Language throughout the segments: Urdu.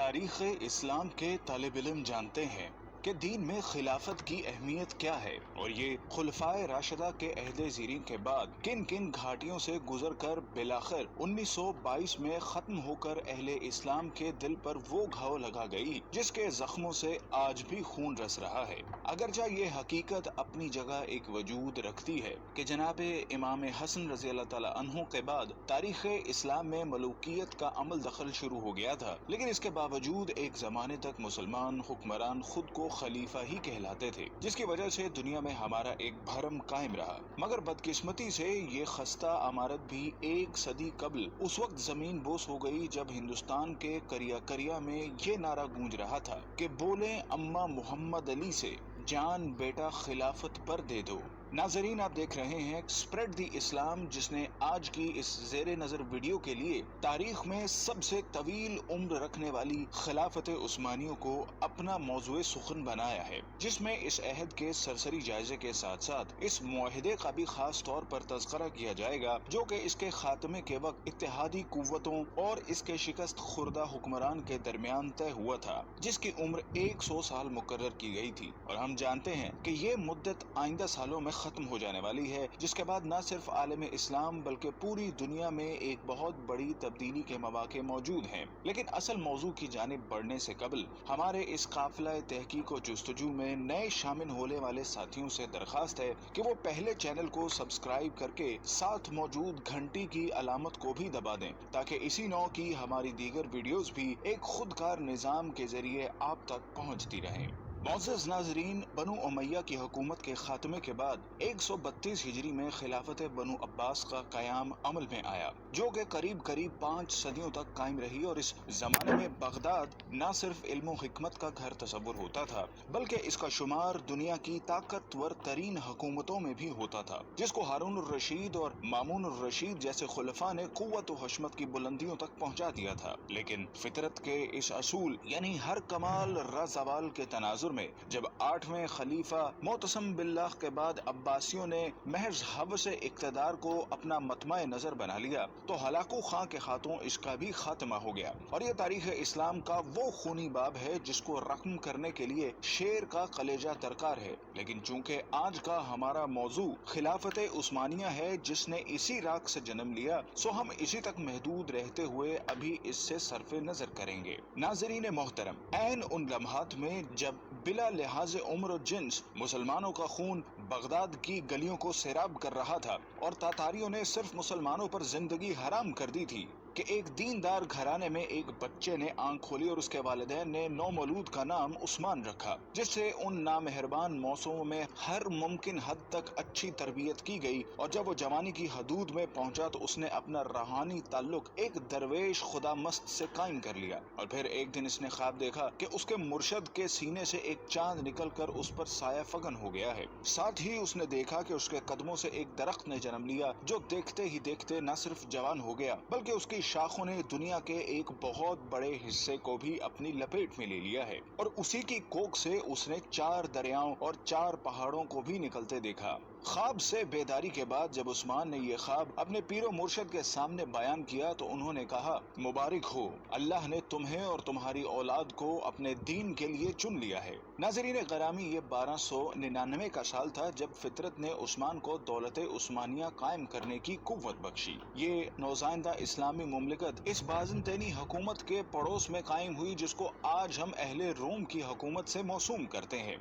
تاریخ اسلام کے طالب علم جانتے ہیں کہ دین میں خلافت کی اہمیت کیا ہے اور یہ خلفائے راشدہ کے عہد زیرین کے بعد کن کن گھاٹیوں سے گزر کر بالآخر 1922 میں ختم ہو کر اہل اسلام کے دل پر وہ گھاؤ لگا گئی جس کے زخموں سے آج بھی خون رس رہا ہے۔ اگرچہ یہ حقیقت اپنی جگہ ایک وجود رکھتی ہے کہ جناب امام حسن رضی اللہ تعالی عنہ کے بعد تاریخ اسلام میں ملوکیت کا عمل دخل شروع ہو گیا تھا، لیکن اس کے باوجود ایک زمانے تک مسلمان حکمران خود کو خلیفہ ہی کہلاتے تھے، جس کی وجہ سے دنیا میں ہمارا ایک بھرم قائم رہا۔ مگر بدقسمتی سے یہ خستہ عمارت بھی ایک صدی قبل اس وقت زمین بوس ہو گئی جب ہندوستان کے کریا کریا میں یہ نعرہ گونج رہا تھا کہ بولیں اماں محمد علی سے، جان بیٹا خلافت پر دے دو۔ ناظرین، آپ دیکھ رہے ہیں اسپریڈ دی اسلام، جس نے آج کی اس زیر نظر ویڈیو کے لیے تاریخ میں سب سے طویل عمر رکھنے والی خلافت عثمانیوں کو اپنا موضوع سخن بنایا ہے، جس میں اس عہد کے سرسری جائزے کے ساتھ ساتھ اس معاہدے کا بھی خاص طور پر تذکرہ کیا جائے گا جو کہ اس کے خاتمے کے وقت اتحادی قوتوں اور اس کے شکست خوردہ حکمران کے درمیان طے ہوا تھا، جس کی عمر 100 سال مقرر کی گئی تھی۔ اور ہم جانتے ہیں کہ یہ مدت آئندہ سالوں میں ختم ہو جانے والی ہے، جس کے بعد نہ صرف عالم اسلام بلکہ پوری دنیا میں ایک بہت بڑی تبدیلی کے مواقع موجود ہیں۔ لیکن اصل موضوع کی جانب بڑھنے سے قبل ہمارے اس قافلہ تحقیق و جستجو میں نئے شامل ہونے والے ساتھیوں سے درخواست ہے کہ وہ پہلے چینل کو سبسکرائب کر کے ساتھ موجود گھنٹی کی علامت کو بھی دبا دیں تاکہ اسی نوع کی ہماری دیگر ویڈیوز بھی ایک خودکار نظام کے ذریعے آپ تک پہنچتی رہیں۔ معزز ناظرین، بنو امیہ کی حکومت کے خاتمے کے بعد 132 ہجری میں خلافت بنو عباس کا قیام عمل میں آیا، جو کہ قریب 5 صدیوں تک قائم رہی، اور اس زمانے میں بغداد نہ صرف علم و حکمت کا گھر تصور ہوتا تھا بلکہ اس کا شمار دنیا کی طاقتور ترین حکومتوں میں بھی ہوتا تھا، جس کو ہارون الرشید اور مامون الرشید جیسے خلفاء نے قوت و حشمت کی بلندیوں تک پہنچا دیا تھا۔ لیکن فطرت کے اس اصول یعنی ہر کمال را زوال کے تناظر میں جب 8ویں خلیفہ معتصم باللہ کے بعد عباسیوں نے محض حوث اقتدار کو اپنا مطمع نظر بنا لیا تو ہلاکو خاں کے ہاتھوں اس کا بھی خاتمہ ہو گیا، اور یہ تاریخ اسلام کا وہ خونی باب ہے جس کو رقم کرنے کے لیے شیر کا کلیجہ درکار ہے۔ لیکن چونکہ آج کا ہمارا موضوع خلافت عثمانیہ ہے جس نے اسی راگ سے جنم لیا، سو ہم اسی تک محدود رہتے ہوئے ابھی اس سے صرف نظر کریں گے۔ ناظرین محترم، عین ان لمحات میں جب بلا لحاظ عمر و جنس مسلمانوں کا خون بغداد کی گلیوں کو سیراب کر رہا تھا اور تاتاریوں نے صرف مسلمانوں پر زندگی حرام کر دی تھی کہ ایک دیندار گھرانے میں ایک بچے نے آنکھ کھولی اور اس کے والدین نے نومولود کا نام عثمان رکھا، جس سے ان نامہربان موسموں میں ہر ممکن حد تک اچھی تربیت کی گئی، اور جب وہ جوانی کی حدود میں پہنچا تو اس نے اپنا روحانی تعلق ایک درویش خدا مست سے قائم کر لیا، اور پھر ایک دن اس نے خواب دیکھا کہ اس کے مرشد کے سینے سے ایک چاند نکل کر اس پر سایہ فگن ہو گیا ہے۔ ساتھ ہی اس نے دیکھا کہ اس کے قدموں سے ایک درخت نے جنم لیا جو دیکھتے ہی دیکھتے نہ صرف جوان ہو گیا بلکہ اس کی شاخوں نے دنیا کے ایک بہت بڑے حصے کو بھی اپنی لپیٹ میں لے لیا ہے، اور اسی کی کوکھ سے اس نے 4 دریاؤں اور 4 پہاڑوں کو بھی نکلتے دیکھا۔ خواب سے بیداری کے بعد جب عثمان نے یہ خواب اپنے پیر و مرشد کے سامنے بیان کیا تو انہوں نے کہا، مبارک ہو، اللہ نے تمہیں اور تمہاری اولاد کو اپنے دین کے لیے چن لیا ہے۔ ناظرین گرامی، یہ 1299 کا سال تھا جب فطرت نے عثمان کو دولت عثمانیہ قائم کرنے کی قوت بخشی۔ یہ نوزائندہ اسلامی مملکت اس بازنطینی حکومت کے پڑوس میں قائم ہوئی جس کو آج ہم اہل روم کی حکومت سے موسوم کرتے ہیں۔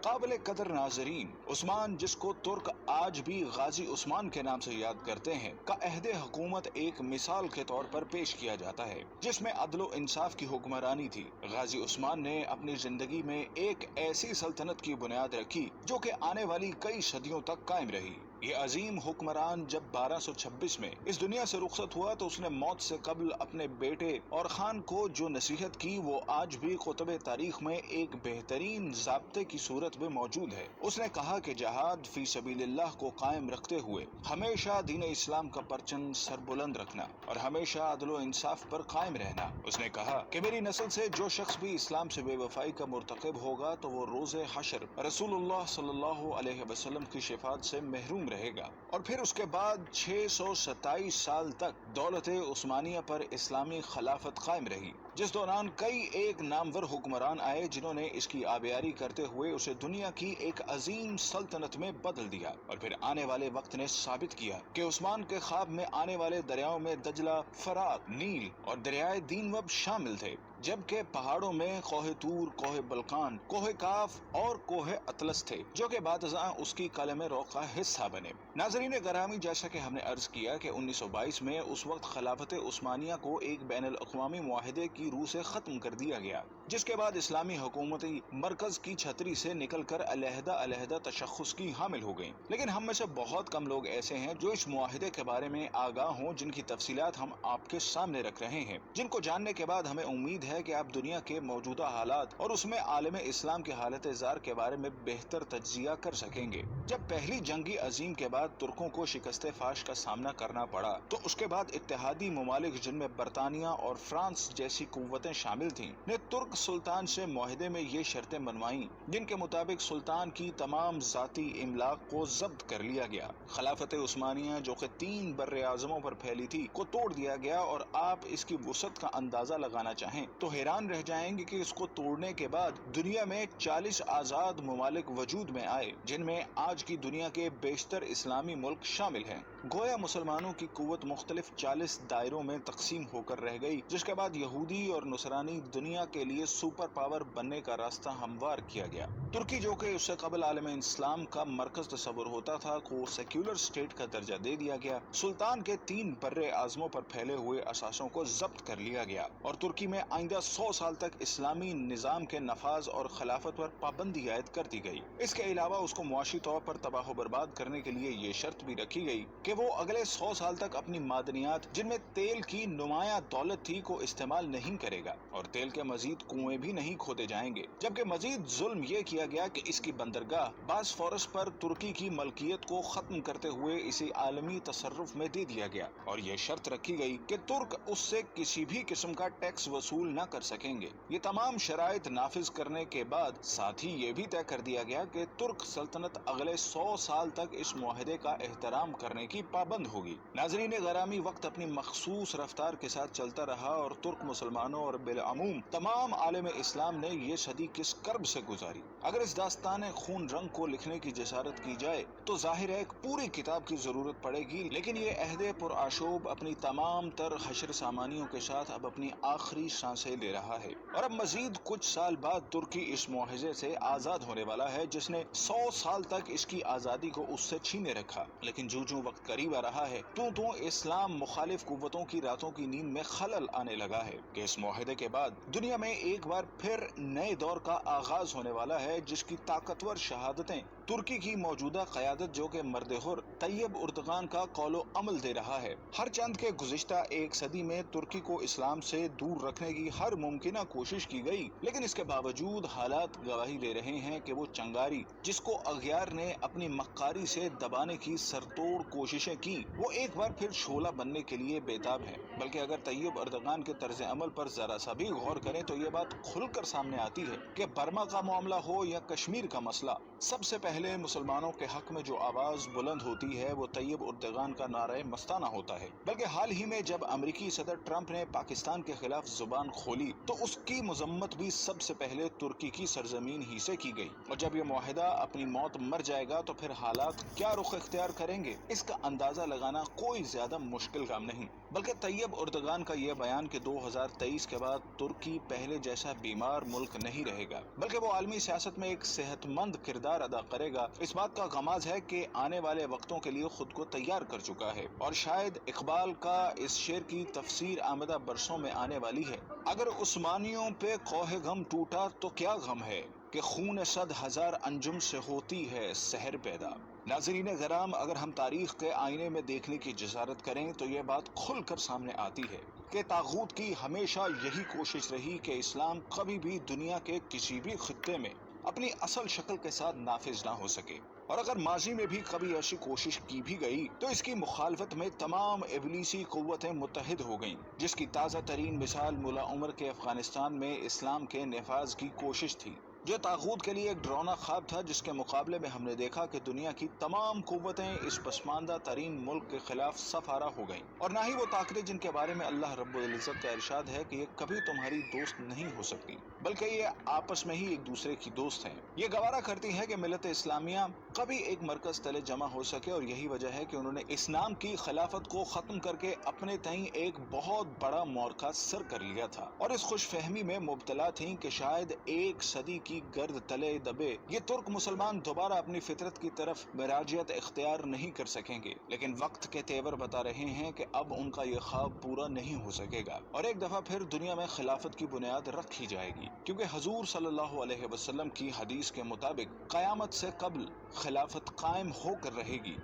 قابل قدر ناظرین، عثمان، جس کو ترک آج بھی غازی عثمان کے نام سے یاد کرتے ہیں، کا عہد حکومت ایک مثال کے طور پر پیش کیا جاتا ہے جس میں عدل و انصاف کی حکمرانی تھی۔ غازی عثمان نے اپنی زندگی میں ایک ایسی سلطنت کی بنیاد رکھی جو کہ آنے والی کئی صدیوں تک قائم رہی۔ یہ عظیم حکمران جب 1226 میں اس دنیا سے رخصت ہوا تو اس نے موت سے قبل اپنے بیٹے اور خان کو جو نصیحت کی وہ آج بھی کتب تاریخ میں ایک بہترین ضابطے کی صورت میں موجود ہے۔ اس نے کہا کہ جہاد فی سبیل اللہ کو قائم رکھتے ہوئے ہمیشہ دین اسلام کا پرچم سر بلند رکھنا اور ہمیشہ عدل و انصاف پر قائم رہنا۔ اس نے کہا کہ میری نسل سے جو شخص بھی اسلام سے بے وفائی کا مرتکب ہوگا تو وہ روز حشر رسول اللہ صلی اللہ علیہ وسلم کی شفاعت سے محروم رہے گا۔ اور پھر اس کے بعد 627 سال تک دولت عثمانیہ پر اسلامی خلافت قائم رہی، جس دوران کئی ایک نامور حکمران آئے جنہوں نے اس کی آبیاری کرتے ہوئے اسے دنیا کی ایک عظیم سلطنت میں بدل دیا۔ اور پھر آنے والے وقت نے ثابت کیا کہ عثمان کے خواب میں آنے والے دریاؤں میں دجلہ، فرات، نیل اور دریائے دینوب شامل تھے، جبکہ پہاڑوں میں کوہ طور، کوہ بلقان، کوہ کاف اور کوہ اطلس تھے، جو کہ بعد ازاں اس کی قلم رو کا حصہ بنے۔ ناظرین گرامی، جیسا کہ ہم نے عرض کیا کہ 1922 میں اس وقت خلافت عثمانیہ کو ایک بین الاقوامی معاہدے کی روح سے ختم کر دیا گیا، جس کے بعد اسلامی حکومتی مرکز کی چھتری سے نکل کر علیحدہ علیحدہ تشخص کی حامل ہو گئیں۔ لیکن ہم میں سے بہت کم لوگ ایسے ہیں جو اس معاہدے کے بارے میں آگاہ ہوں، جن کی تفصیلات ہم آپ کے سامنے رکھ رہے ہیں، جن کو جاننے کے بعد ہمیں امید ہے کہ آپ دنیا کے موجودہ حالات اور اس میں عالم اسلام کے حالت زار کے بارے میں بہتر تجزیہ کر سکیں گے۔ جب پہلی جنگ عظیم کے بعد ترکوں کو شکست فاش کا سامنا کرنا پڑا تو اس کے بعد اتحادی ممالک، جن میں برطانیہ اور فرانس جیسی قوتیں شامل تھیں، نے ترک سلطان سے معاہدے میں یہ شرطیں منوائیں جن کے مطابق سلطان کی تمام ذاتی املاک کو ضبط کر لیا گیا۔ خلافت عثمانیہ، جو کہ 3 بر اعظموں پر پھیلی تھی، کو توڑ دیا گیا، اور آپ اس کی وسعت کا اندازہ لگانا چاہیں تو حیران رہ جائیں گے کہ اس کو توڑنے کے بعد دنیا میں 40 آزاد ممالک وجود میں آئے، جن میں آج کی دنیا کے بیشتر اسلامی ملک شامل ہیں۔ گویا مسلمانوں کی قوت مختلف 40 دائروں میں تقسیم ہو کر رہ گئی، جس کے بعد یہودی اور نصرانی دنیا کے لیے سپر پاور بننے کا راستہ ہموار کیا گیا۔ ترکی، جو کہ اس سے قبل عالم اسلام کا مرکز تصور ہوتا تھا، کو سیکولر اسٹیٹ کا درجہ دے دیا گیا۔ سلطان کے 3 بر اعظموں پر پھیلے ہوئے اثاثوں کو ضبط کر لیا گیا، اور ترکی میں آئندہ 100 سال تک اسلامی نظام کے نفاذ اور خلافت پر پابندی عائد کر دی گئی۔ اس کے علاوہ اس کو معاشی طور پر تباہ و برباد کرنے کے لیے یہ شرط بھی رکھی گئی کہ وہ اگلے 100 سال تک اپنی معدنیات، جن میں تیل کی نمایاں دولت تھی، کو استعمال نہیں کرے گا، اور تیل کے مزید کنویں بھی نہیں کھودے جائیں گے۔ جبکہ مزید ظلم یہ کیا گیا کہ اس کی بندرگاہ باسفورس پر ترکی کی ملکیت کو ختم کرتے ہوئے اسے عالمی تصرف میں دے دیا گیا، اور یہ شرط رکھی گئی کہ ترک اس سے کسی بھی قسم کا ٹیکس وصول نہ کر سکیں گے۔ یہ تمام شرائط نافذ کرنے کے بعد ساتھ ہی یہ بھی طے کر دیا گیا کہ ترک سلطنت اگلے 100 سال تک اس معاہدے کا احترام کرنے کی پابند ہوگی۔ ناظرین گرامی، وقت اپنی مخصوص رفتار کے ساتھ چلتا رہا، اور ترک مسلمانوں اور بالعموم تمام عالم اسلام نے یہ صدی کس کرب سے گزاری۔ اگر اس داستان خون رنگ کو لکھنے کی جسارت کی جائے تو ظاہر ہے ایک پوری کتاب کی ضرورت پڑے گی، لیکن یہ عہد پرآشوب اپنی تمام تر حشر سامانیوں کے ساتھ اب اپنی آخری سانسیں لے رہا ہے، اور اب مزید کچھ سال بعد ترکی اس معاہدے سے آزاد ہونے والا ہے جس نے 100 سال تک اس کی آزادی کو اس سے چھینے رکھا۔ لیکن جو وقت قریب آ رہا ہے تو اسلام مخالف قوتوں کی راتوں کی نیند میں خلل آنے لگا ہے کہ اس معاہدے کے بعد دنیا میں ایک بار پھر نئے دور کا آغاز ہونے والا ہے، جس کی طاقتور شہادتیں ترکی کی موجودہ قیادت، جو کہ مرد حر طیب اردغان کا قول و عمل دے رہا ہے۔ ہر چند کے گزشتہ ایک صدی میں ترکی کو اسلام سے دور رکھنے کی ہر ممکنہ کوشش کی گئی، لیکن اس کے باوجود حالات گواہی دے رہے ہیں کہ وہ چنگاری جس کو اغیار نے اپنی مکاری سے دبانے کی سرتوڑ کوششیں کی، وہ ایک بار پھر شعلہ بننے کے لیے بےتاب ہے۔ بلکہ اگر طیب اردغان کے طرز عمل پر ذرا سا بھی غور کریں تو یہ بات کھل کر سامنے آتی ہے کہ برما کا معاملہ ہو یا کشمیر کا مسئلہ، سب سے پہلے مسلمانوں کے حق میں جو آواز بلند ہوتی ہے وہ طیب اردغان کا نعرہ مستانہ ہوتا ہے۔ بلکہ حال ہی میں جب امریکی صدر ٹرمپ نے پاکستان کے خلاف زبان کھولی تو اس کی مذمت بھی سب سے پہلے ترکی کی سرزمین ہی سے کی گئی، اور جب یہ معاہدہ اپنی موت مر جائے گا تو پھر حالات کیا رخ اختیار کریں گے، اس کا اندازہ لگانا کوئی زیادہ مشکل کام نہیں۔ بلکہ طیب اردغان کا یہ بیان کہ 2023 کے بعد ترکی پہلے جیسا بیمار ملک نہیں رہے گا، بلکہ وہ عالمی سیاست میں ایک صحت مند کردار ادا کرے گا، اس بات کا غماز ہے کہ آنے والے وقتوں کے لیے خود کو تیار کر چکا ہے، اور شاید اقبال کا اس شعر کی تفسیر آمدہ برسوں میں آنے والی ہے: اگر عثمانیوں پہ کوہ غم ٹوٹا تو کیا غم ہے، کہ خون 100,000 انجم سے ہوتی ہے سحر پیدا۔ ناظرین کرام، اگر ہم تاریخ کے آئینے میں دیکھنے کی جسارت کریں تو یہ بات کھل کر سامنے آتی ہے کہ طاغوت کی ہمیشہ یہی کوشش رہی کہ اسلام کبھی بھی دنیا کے کسی بھی خطے میں اپنی اصل شکل کے ساتھ نافذ نہ ہو سکے، اور اگر ماضی میں بھی کبھی ایسی کوشش کی بھی گئی تو اس کی مخالفت میں تمام ابلیسی قوتیں متحد ہو گئیں، جس کی تازہ ترین مثال ملا عمر کے افغانستان میں اسلام کے نفاذ کی کوشش تھی، جو طاغوت کے لیے ایک ڈراؤنا خواب تھا، جس کے مقابلے میں ہم نے دیکھا کہ دنیا کی تمام قوتیں اس پسماندہ ترین ملک کے خلاف صف آرا ہو گئیں، اور نہ ہی وہ طاقتیں جن کے بارے میں اللہ رب العزت کا ارشاد ہے کہ یہ کبھی تمہاری دوست نہیں ہو سکتی، بلکہ یہ آپس میں ہی ایک دوسرے کی دوست ہیں۔ یہ گوارا کرتی ہے کہ ملت اسلامیہ کبھی ایک مرکز تلے جمع ہو سکے، اور یہی وجہ ہے کہ انہوں نے اسلام کی خلافت کو ختم کر کے اپنے تئیں ایک بہت بڑا مورکہ سر کر لیا تھا، اور اس خوش فہمی میں مبتلا تھیں کہ شاید ایک صدی کی گرد تلے دبے یہ ترک مسلمان دوبارہ اپنی فطرت کی طرف مراجعت اختیار نہیں کر سکیں گے، لیکن وقت کے تیور بتا رہے ہیں کہ اب ان کا یہ خواب پورا نہیں ہو سکے گا، اور ایک دفعہ پھر دنیا میں خلافت کی بنیاد رکھی جائے گی، کیونکہ حضور صلی اللہ علیہ وسلم کی حدیث کے مطابق قیامت سے قبل خلافت قائم ہو کر رہے گی۔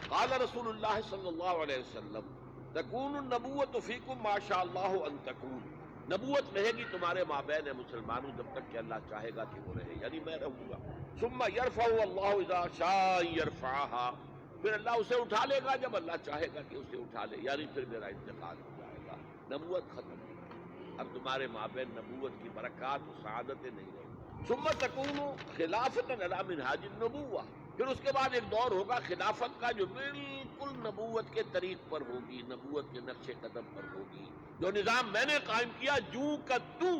قال رسول اللہ صلی اللہ علیہ وسلم تکون النبوۃ فیکم ما شاء اللہ ان تکون، نبوت رہے گی تمہارے مابین مسلمانوں جب تک کہ اللہ چاہے گا کہ وہ رہے، یعنی میں رہوں گا۔ ثم یرفع اللہ اذا شاء یرفعها، پھر اللہ اسے اٹھا لے گا جب اللہ چاہے گا کہ اسے اٹھا لے، یعنی پھر میرا انتقال ہو جائے گا، نبوت ختم، اب تمہارے مابین نبوت کی برکات و سعادتیں نہیں رہیں۔ ثم تکون خلافۃ علی منہاج النبوہ، پھر اس کے بعد ایک دور ہوگا خلافت کا جو بالکل نبوت کے طریق پر ہوگی، نبوت کے نقش قدم پر ہوگی، جو نظام میں نے قائم کیا جوں کا توں،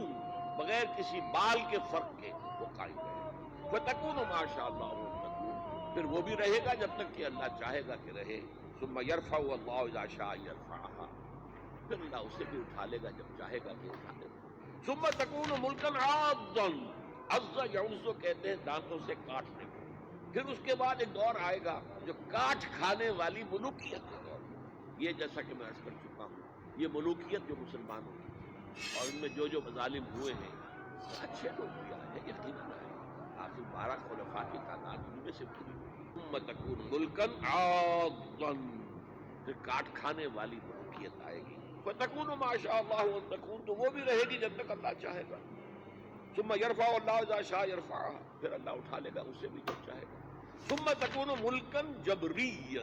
بغیر کسی بال کے فرق کے وہ قائم رہے گا۔ فتکون ما شاء اللہ تکون، پھر وہ بھی رہے گا جب تک کہ اللہ چاہے گا کہ رہے۔ ثم یرفع اللہ اذا شاء یرفعها، پھر اللہ اسے بھی اٹھا لے گا جب چاہے گا کہ اٹھا لے گا۔ ثم تکون ملکا عاضا، عض یعض کہتے ہیں دانتوں سے کاٹنے کو۔ پھر اس کے بعد ایک دور آئے گا جو کاٹ کھانے والی ملوکیت کا دور، یہ جیسا کہ میں عرض کر چکا ہوں، یہ ملوکیت جو مسلمانوں کی، اور ان میں جو مظالم ہوئے ہیں، اچھے لوگ بھی آئے ہیں، یقیناً آئے ہیں، آخر 12 خلفاء کی تعداد ان میں سے پوری ہوئی۔ ثم تکون ملکا عاضا، پھر کاٹ کھانے والی ملوکیت آئے گی۔ فتکون ما شاء اللہ ان تکون، تو وہ بھی رہے گی جب تک اللہ چاہے گا۔ ثم یرفع اللہ اذا شاء یرفعها، پھر اللہ اٹھا لے گا اسے بھی جب چاہے گا۔ ثم تکون ملکا جبریا،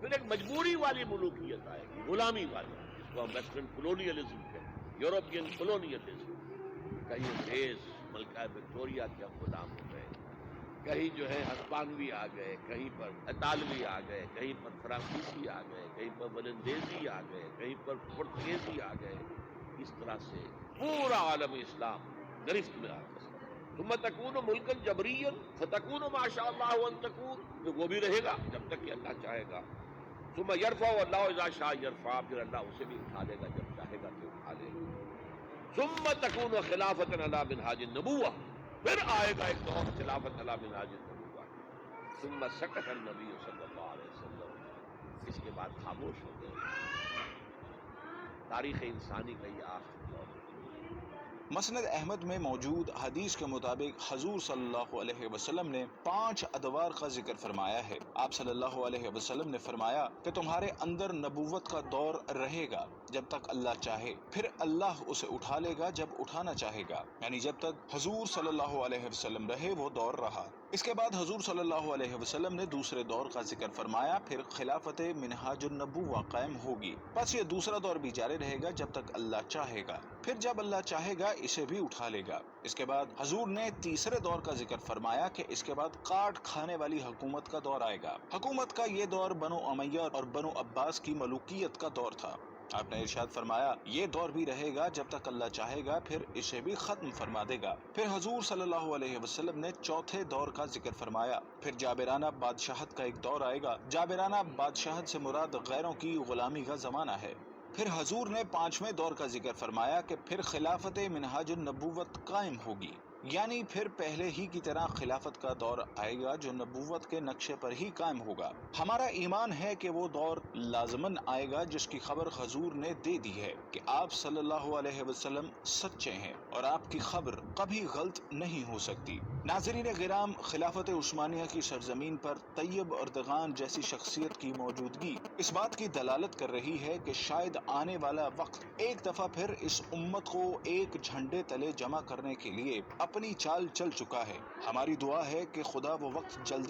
پھر ایک مجبوری والی ملوکیت آئے گی، غلامی والی، جس کو ہم ویسٹرن کولونیلزم کہتے ہیں، یورپین کولونیلزم۔ کہیں انگریز ملکہ وکٹوریہ کے ہم غلام ہو گئے، کہیں جو ہے ہسپانوی آ گئے، کہیں پر اطالوی آ گئے، کہیں پر فرانسیسی آ گئے، کہیں پر ولندیزی آ گئے، کہیں پر پرتگیزی آ گئے، اس طرح سے پورا عالم اسلام گرفت میں آ گیا۔ ثم تکون ملکا جبریا فتکون ما شاء اللہ ان تکون، تو وہ بھی رہے گا جب تک کہ اللہ چاہے گا۔ ثم یرفع اللہ اذا شاء یرفع، پھر اللہ اسے بھی اٹھا لے گا جب چاہے گا کہ اٹھا لے گا۔ ثم تکون خلافۃ علی منہاج النبوہ، پھر آئے گا ایک دور خلافت علی منہاج النبوہ۔ ثم سکت النبی صلی اللہ علیہ وسلم، اس کے بعد خاموش ہو گئے۔ تاریخ انسانی کا یہ آخری دور۔ مسند احمد میں موجود حدیث کے مطابق حضور صلی اللہ علیہ وسلم نے 5 ادوار کا ذکر فرمایا ہے۔ آپ صلی اللہ علیہ وسلم نے فرمایا کہ تمہارے اندر نبوت کا دور رہے گا جب تک اللہ چاہے، پھر اللہ اسے اٹھا لے گا جب اٹھانا چاہے گا، یعنی جب تک حضور صلی اللہ علیہ وسلم رہے وہ دور رہا۔ اس کے بعد حضور صلی اللہ علیہ وسلم نے دوسرے دور کا ذکر فرمایا، پھر خلافت منہاج النبوہ قائم ہوگی، بس یہ دوسرا دور بھی جاری رہے گا جب تک اللہ چاہے گا، پھر جب اللہ چاہے گا اسے بھی اٹھا لے گا۔ اس کے بعد حضور نے تیسرے دور کا ذکر فرمایا کہ اس کے بعد کاٹ کھانے والی حکومت کا دور آئے گا۔ حکومت کا یہ دور بنو امیہ اور بنو عباس کی ملوکیت کا دور تھا۔ آپ نے ارشاد فرمایا یہ دور بھی رہے گا جب تک اللہ چاہے گا، پھر اسے بھی ختم فرما دے گا۔ پھر حضور صلی اللہ علیہ وسلم نے چوتھے دور کا ذکر فرمایا، پھر جابرانہ بادشاہت کا ایک دور آئے گا۔ جابرانہ بادشاہت سے مراد غیروں کی غلامی کا زمانہ ہے۔ پھر حضور نے 5ویں دور کا ذکر فرمایا کہ پھر خلافت منہاج النبوت قائم ہوگی، یعنی پھر پہلے ہی کی طرح خلافت کا دور آئے گا جو نبوت کے نقشے پر ہی قائم ہوگا۔ ہمارا ایمان ہے کہ وہ دور لازماً آئے گا جس کی خبر حضور نے دے دی ہے کہ آپ صلی اللہ علیہ وسلم سچے ہیں اور آپ کی خبر کبھی غلط نہیں ہو سکتی۔ ناظرین کرام، خلافت عثمانیہ کی سرزمین پر طیب اردغان جیسی شخصیت کی موجودگی اس بات کی دلالت کر رہی ہے کہ شاید آنے والا وقت ایک دفعہ پھر اس امت کو ایک جھنڈے تلے جمع کرنے کے لیے اپنی چال چل چکا ہے۔ ہماری دعا ہے کہ خدا وہ وقت جلدی